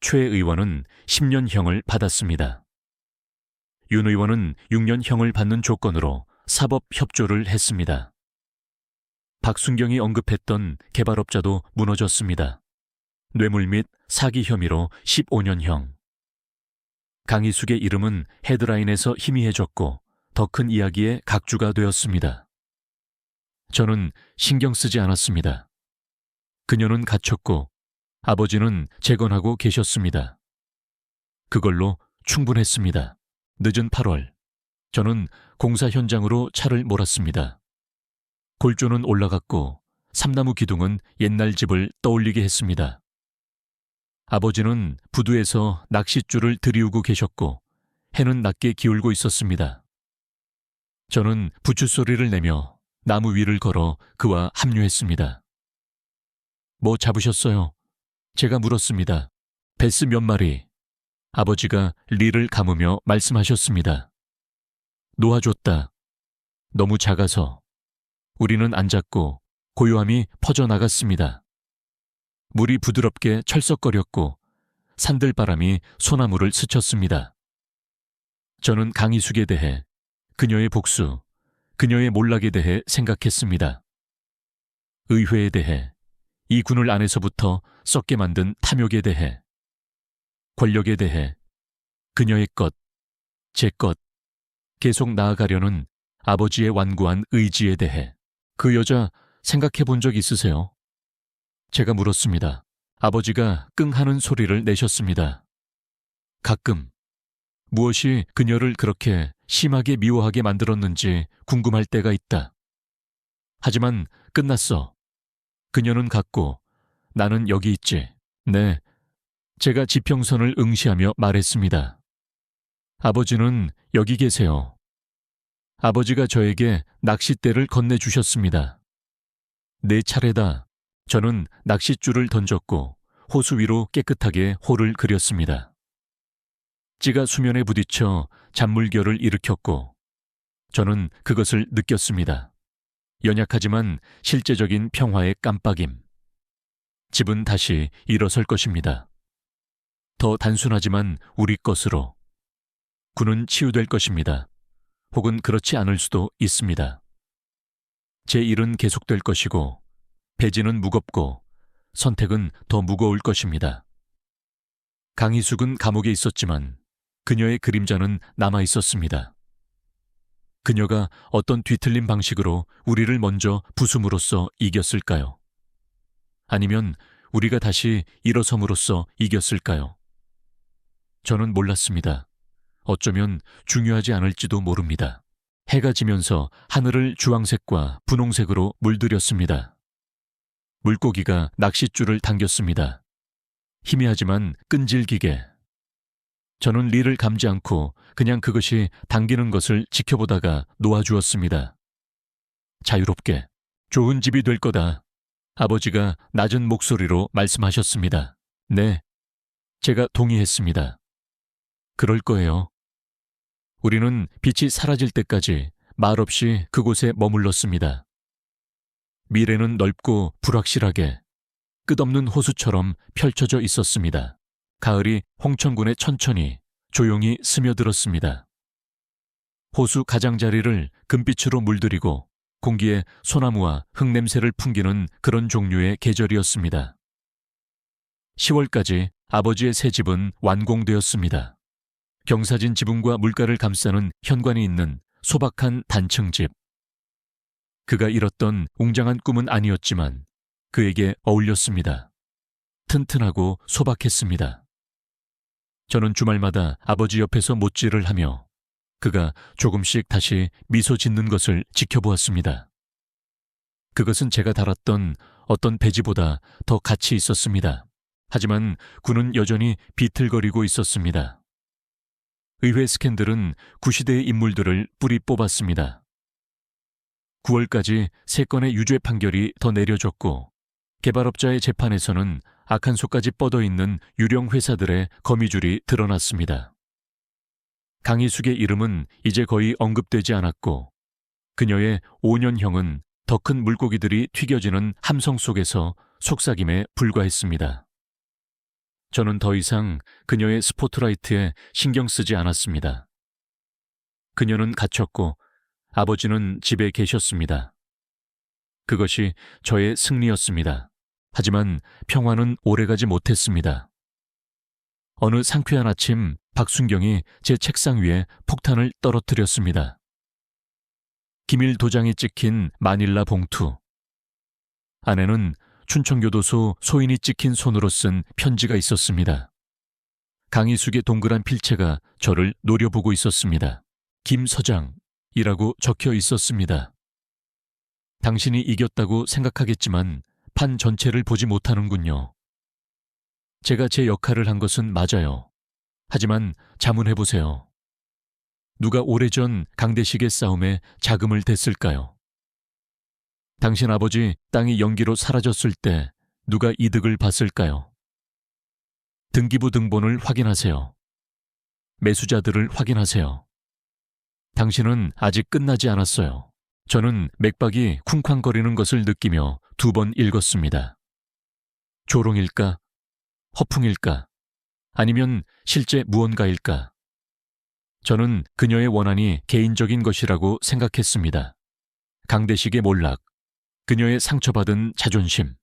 최 의원은 10년형을 받았습니다. 윤 의원은 6년형을 받는 조건으로 사법협조를 했습니다. 박순경이 언급했던 개발업자도 무너졌습니다. 뇌물 및 사기 혐의로 15년형. 강희숙의 이름은 헤드라인에서 희미해졌고 더 큰 이야기의 각주가 되었습니다. 저는 신경 쓰지 않았습니다. 그녀는 갇혔고 아버지는 재건하고 계셨습니다. 그걸로 충분했습니다. 늦은 8월, 저는 공사 현장으로 차를 몰았습니다. 골조는 올라갔고 삼나무 기둥은 옛날 집을 떠올리게 했습니다. 아버지는 부두에서 낚싯줄을 들이우고 계셨고 해는 낮게 기울고 있었습니다. 저는 부추 소리를 내며 나무 위를 걸어 그와 합류했습니다. 뭐 잡으셨어요? 제가 물었습니다. 베스 몇 마리? 아버지가 리를 감으며 말씀하셨습니다. 놓아줬다. 너무 작아서. 우리는 안 잡고 고요함이 퍼져나갔습니다. 물이 부드럽게 철썩거렸고 산들바람이 소나무를 스쳤습니다. 저는 강희숙에 대해, 그녀의 복수, 그녀의 몰락에 대해 생각했습니다. 의회에 대해, 이 군을 안에서부터 썩게 만든 탐욕에 대해, 권력에 대해, 그녀의 것, 제 것, 계속 나아가려는 아버지의 완고한 의지에 대해. 그 여자 생각해 본 적 있으세요? 제가 물었습니다. 아버지가 끙 하는 소리를 내셨습니다. 가끔 무엇이 그녀를 그렇게 심하게 미워하게 만들었는지 궁금할 때가 있다. 하지만 끝났어. 그녀는 갔고 나는 여기 있지. 네, 제가 지평선을 응시하며 말했습니다. 아버지는 여기 계세요. 아버지가 저에게 낚싯대를 건네주셨습니다. 4차례다. 저는 낚싯줄을 던졌고 호수 위로 깨끗하게 홀을 그렸습니다. 찌가 수면에 부딪혀 잔물결을 일으켰고 저는 그것을 느꼈습니다. 연약하지만 실제적인 평화의 깜빡임. 집은 다시 일어설 것입니다. 더 단순하지만 우리 것으로. 군은 치유될 것입니다. 혹은 그렇지 않을 수도 있습니다. 제 일은 계속될 것이고 배지는 무겁고 선택은 더 무거울 것입니다. 강희숙은 감옥에 있었지만 그녀의 그림자는 남아 있었습니다. 그녀가 어떤 뒤틀린 방식으로 우리를 먼저 부숨으로써 이겼을까요? 아니면 우리가 다시 일어섬으로써 이겼을까요? 저는 몰랐습니다. 어쩌면 중요하지 않을지도 모릅니다. 해가 지면서 하늘을 주황색과 분홍색으로 물들였습니다. 물고기가 낚싯줄을 당겼습니다. 희미하지만 끈질기게. 저는 리를 감지 않고 그냥 그것이 당기는 것을 지켜보다가 놓아주었습니다. 자유롭게. 좋은 집이 될 거다. 아버지가 낮은 목소리로 말씀하셨습니다. 네, 제가 동의했습니다. 그럴 거예요. 우리는 빛이 사라질 때까지 말없이 그곳에 머물렀습니다. 미래는 넓고 불확실하게 끝없는 호수처럼 펼쳐져 있었습니다. 가을이 홍천군에 천천히 조용히 스며들었습니다. 호수 가장자리를 금빛으로 물들이고 공기에 소나무와 흙냄새를 풍기는 그런 종류의 계절이었습니다. 10월까지 아버지의 새 집은 완공되었습니다. 경사진 지붕과 물가를 감싸는 현관이 있는 소박한 단층집. 그가 잃었던 웅장한 꿈은 아니었지만 그에게 어울렸습니다. 튼튼하고 소박했습니다. 저는 주말마다 아버지 옆에서 못질을 하며 그가 조금씩 다시 미소 짓는 것을 지켜보았습니다. 그것은 제가 달았던 어떤 배지보다 더 가치 있었습니다. 하지만 군은 여전히 비틀거리고 있었습니다. 의회 스캔들은 구시대의 인물들을 뿌리 뽑았습니다. 9월까지 3건의 유죄 판결이 더 내려졌고 개발업자의 재판에서는 악한 소까지 뻗어있는 유령 회사들의 거미줄이 드러났습니다. 강희숙의 이름은 이제 거의 언급되지 않았고 그녀의 5년형은 더 큰 물고기들이 튀겨지는 함성 속에서 속삭임에 불과했습니다. 저는 더 이상 그녀의 스포트라이트에 신경 쓰지 않았습니다. 그녀는 갇혔고 아버지는 집에 계셨습니다. 그것이 저의 승리였습니다. 하지만 평화는 오래가지 못했습니다. 어느 상쾌한 아침 박순경이 제 책상 위에 폭탄을 떨어뜨렸습니다. 기밀 도장이 찍힌 마닐라 봉투. 안에는 춘천교도소 소인이 찍힌 손으로 쓴 편지가 있었습니다. 강희숙의 동그란 필체가 저를 노려보고 있었습니다. 김 서장이라고 적혀 있었습니다. 당신이 이겼다고 생각하겠지만 판 전체를 보지 못하는군요. 제가 제 역할을 한 것은 맞아요. 하지만 자문해보세요. 누가 오래전 강대식의 싸움에 자금을 댔을까요? 당신 아버지 땅이 연기로 사라졌을 때 누가 이득을 봤을까요? 등기부 등본을 확인하세요. 매수자들을 확인하세요. 당신은 아직 끝나지 않았어요. 저는 맥박이 쿵쾅거리는 것을 느끼며 2번 읽었습니다. 조롱일까? 허풍일까? 아니면 실제 무언가일까? 저는 그녀의 원한이 개인적인 것이라고 생각했습니다. 강대식의 몰락, 그녀의 상처받은 자존심.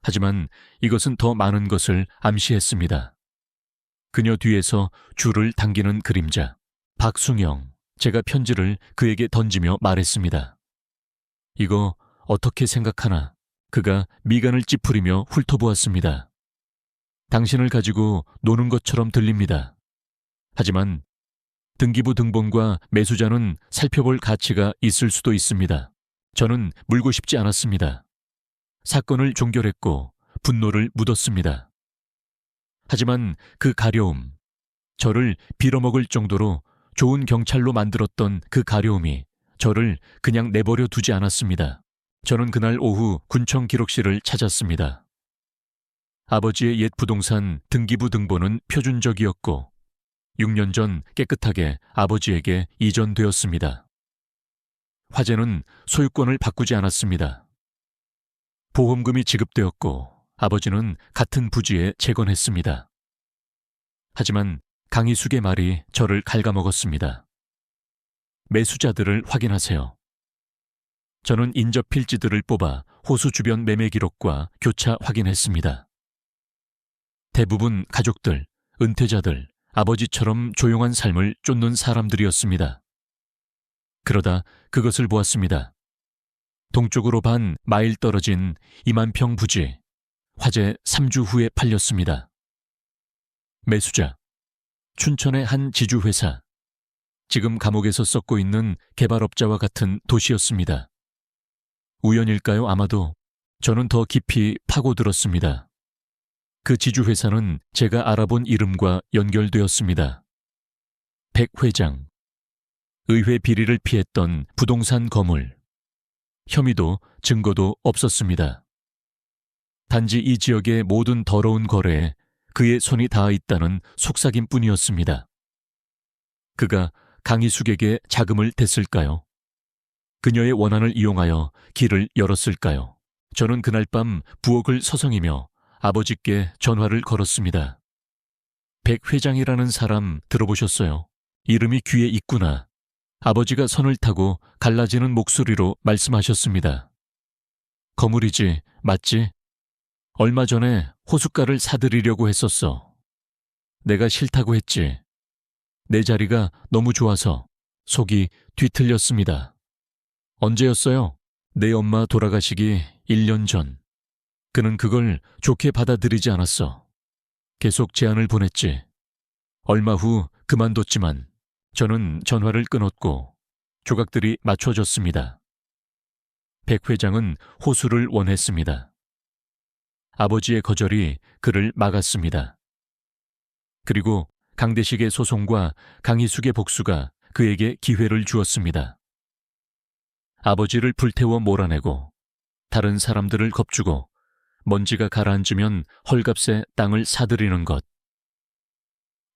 하지만 이것은 더 많은 것을 암시했습니다. 그녀 뒤에서 줄을 당기는 그림자. 박숭영, 제가 편지를 그에게 던지며 말했습니다. 이거 어떻게 생각하나? 그가 미간을 찌푸리며 훑어보았습니다. 당신을 가지고 노는 것처럼 들립니다. 하지만 등기부 등본과 매수자는 살펴볼 가치가 있을 수도 있습니다. 저는 물고 싶지 않았습니다. 사건을 종결했고 분노를 묻었습니다. 하지만 그 가려움, 저를 빌어먹을 정도로 좋은 경찰로 만들었던 그 가려움이 저를 그냥 내버려 두지 않았습니다. 저는 그날 오후 군청 기록실을 찾았습니다. 아버지의 옛 부동산 등기부 등본은 표준적이었고 6년 전 깨끗하게 아버지에게 이전되었습니다. 화재는 소유권을 바꾸지 않았습니다. 보험금이 지급되었고 아버지는 같은 부지에 재건했습니다. 하지만 강희숙의 말이 저를 갉아먹었습니다. 매수자들을 확인하세요. 저는 인접 필지들을 뽑아 호수 주변 매매 기록과 교차 확인했습니다. 대부분 가족들, 은퇴자들, 아버지처럼 조용한 삶을 쫓는 사람들이었습니다. 그러다 그것을 보았습니다. 동쪽으로 반 마일 떨어진 2만 평 부지, 화재 3주 후에 팔렸습니다. 매수자, 춘천의 한 지주회사, 지금 감옥에서 썩고 있는 개발업자와 같은 도시였습니다. 우연일까요? 아마도. 저는 더 깊이 파고들었습니다. 그 지주회사는 제가 알아본 이름과 연결되었습니다. 백 회장, 의회 비리를 피했던 부동산 거물, 혐의도 증거도 없었습니다. 단지 이 지역의 모든 더러운 거래에 그의 손이 닿아 있다는 속삭임뿐이었습니다. 그가 강희숙에게 자금을 댔을까요? 그녀의 원한을 이용하여 길을 열었을까요? 저는 그날 밤 부엌을 서성이며 아버지께 전화를 걸었습니다. 백 회장이라는 사람 들어보셨어요? 이름이 귀에 있구나. 아버지가 선을 타고 갈라지는 목소리로 말씀하셨습니다. 거물이지, 맞지? 얼마 전에 호숫가를 사들이려고 했었어. 내가 싫다고 했지. 내 자리가 너무 좋아서 속이 뒤틀렸습니다. 언제였어요? 내 엄마 돌아가시기 1년 전. 그는 그걸 좋게 받아들이지 않았어. 계속 제안을 보냈지. 얼마 후 그만뒀지만 저는 전화를 끊었고 조각들이 맞춰졌습니다. 백 회장은 호수를 원했습니다. 아버지의 거절이 그를 막았습니다. 그리고 강대식의 소송과 강희숙의 복수가 그에게 기회를 주었습니다. 아버지를 불태워 몰아내고 다른 사람들을 겁주고 먼지가 가라앉으면 헐값에 땅을 사들이는 것.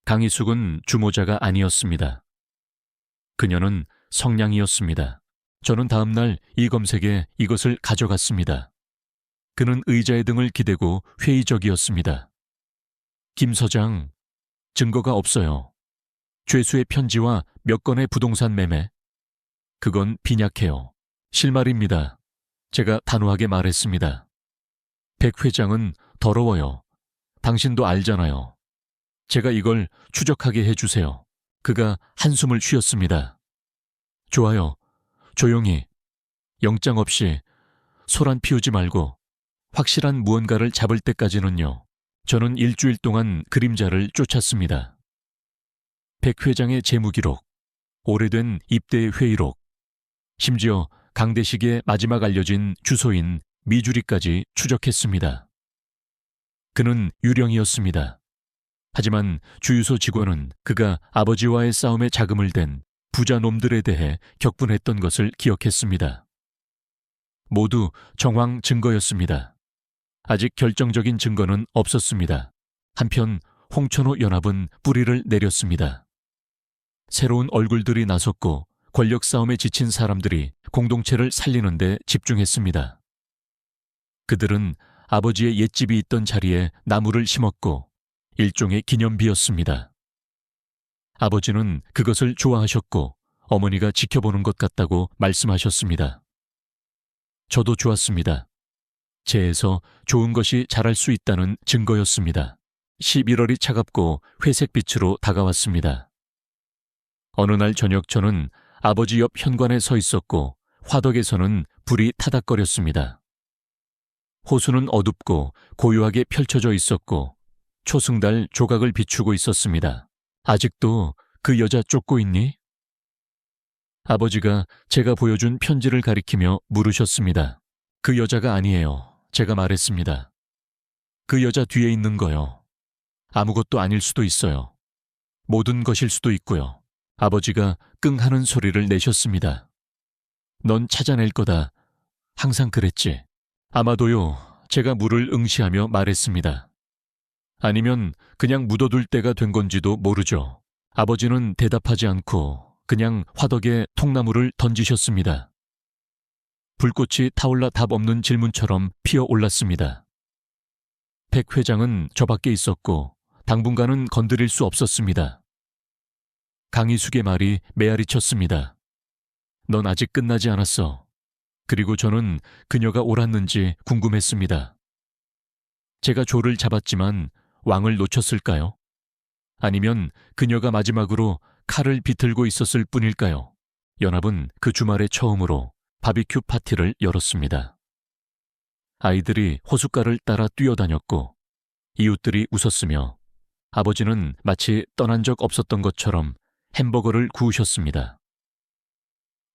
강희숙은 주모자가 아니었습니다. 그녀는 성냥이었습니다. 저는 다음 날 이 검색에 이것을 가져갔습니다. 그는 의자의 등을 기대고 회의적이었습니다. 김 서장, 증거가 없어요. 죄수의 편지와 몇 건의 부동산 매매. 그건 빈약해요. 실말입니다. 제가 단호하게 말했습니다. 백 회장은 더러워요. 당신도 알잖아요. 제가 이걸 추적하게 해주세요. 그가 한숨을 쉬었습니다. 좋아요. 조용히. 영장 없이 소란 피우지 말고 확실한 무언가를 잡을 때까지는요. 저는 일주일 동안 그림자를 쫓았습니다. 백 회장의 재무기록, 오래된 입대 회의록, 심지어 강대식의 마지막 알려진 주소인 미주리까지 추적했습니다. 그는 유령이었습니다. 하지만 주유소 직원은 그가 아버지와의 싸움에 자금을 댄 부자 놈들에 대해 격분했던 것을 기억했습니다. 모두 정황 증거였습니다. 아직 결정적인 증거는 없었습니다. 한편 홍천호 연합은 뿌리를 내렸습니다. 새로운 얼굴들이 나섰고 권력 싸움에 지친 사람들이 공동체를 살리는 데 집중했습니다. 그들은 아버지의 옛집이 있던 자리에 나무를 심었고 일종의 기념비였습니다. 아버지는 그것을 좋아하셨고 어머니가 지켜보는 것 같다고 말씀하셨습니다. 저도 좋았습니다. 재에서 좋은 것이 자랄 수 있다는 증거였습니다. 11월이 차갑고 회색빛으로 다가왔습니다. 어느 날 저녁 저는 아버지 옆 현관에 서 있었고 화덕에서는 불이 타닥거렸습니다. 호수는 어둡고 고요하게 펼쳐져 있었고 초승달 조각을 비추고 있었습니다. 아직도 그 여자 쫓고 있니? 아버지가 제가 보여준 편지를 가리키며 물으셨습니다. 그 여자가 아니에요. 제가 말했습니다. 그 여자 뒤에 있는 거요. 아무것도 아닐 수도 있어요. 모든 것일 수도 있고요. 아버지가 끙 하는 소리를 내셨습니다. 넌 찾아낼 거다. 항상 그랬지. 아마도요. 제가 물을 응시하며 말했습니다. 아니면 그냥 묻어둘 때가 된 건지도 모르죠. 아버지는 대답하지 않고 그냥 화덕에 통나무를 던지셨습니다. 불꽃이 타올라 답 없는 질문처럼 피어올랐습니다. 백 회장은 저 밖에 있었고 당분간은 건드릴 수 없었습니다. 강희숙의 말이 메아리 쳤습니다. 넌 아직 끝나지 않았어. 그리고 저는 그녀가 옳았는지 궁금했습니다. 제가 조를 잡았지만 왕을 놓쳤을까요? 아니면 그녀가 마지막으로 칼을 비틀고 있었을 뿐일까요? 연합은 그 주말에 처음으로 바비큐 파티를 열었습니다. 아이들이 호숫가를 따라 뛰어다녔고 이웃들이 웃었으며 아버지는 마치 떠난 적 없었던 것처럼 햄버거를 구우셨습니다.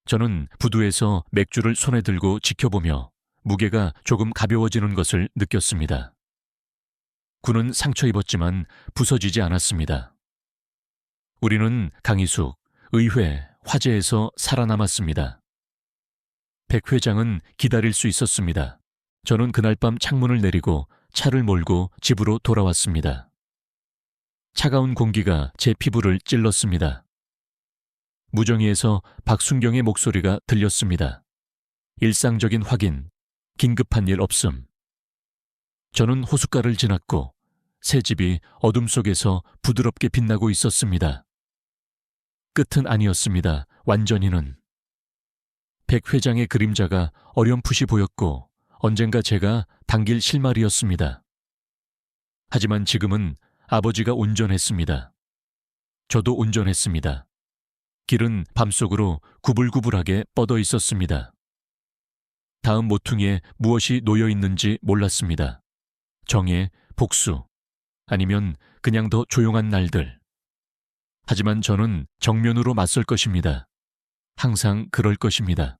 저는 부두에서 맥주를 손에 들고 지켜보며 무게가 조금 가벼워지는 것을 느꼈습니다. 군은 상처 입었지만 부서지지 않았습니다. 우리는 강희숙, 의회, 화재에서 살아남았습니다. 백 회장은 기다릴 수 있었습니다. 저는 그날 밤 창문을 내리고 차를 몰고 집으로 돌아왔습니다. 차가운 공기가 제 피부를 찔렀습니다. 무정리에서 박순경의 목소리가 들렸습니다. 일상적인 확인, 긴급한 일 없음. 저는 호숫가를 지났고 새 집이 어둠 속에서 부드럽게 빛나고 있었습니다. 끝은 아니었습니다. 완전히는. 백 회장의 그림자가 어렴풋이 보였고 언젠가 제가 당길 실마리였습니다. 하지만 지금은 아버지가 운전했습니다. 저도 운전했습니다. 길은 밤속으로 구불구불하게 뻗어 있었습니다. 다음 모퉁이에 무엇이 놓여 있는지 몰랐습니다. 정의, 복수, 아니면 그냥 더 조용한 날들. 하지만 저는 정면으로 맞설 것입니다. 항상 그럴 것입니다.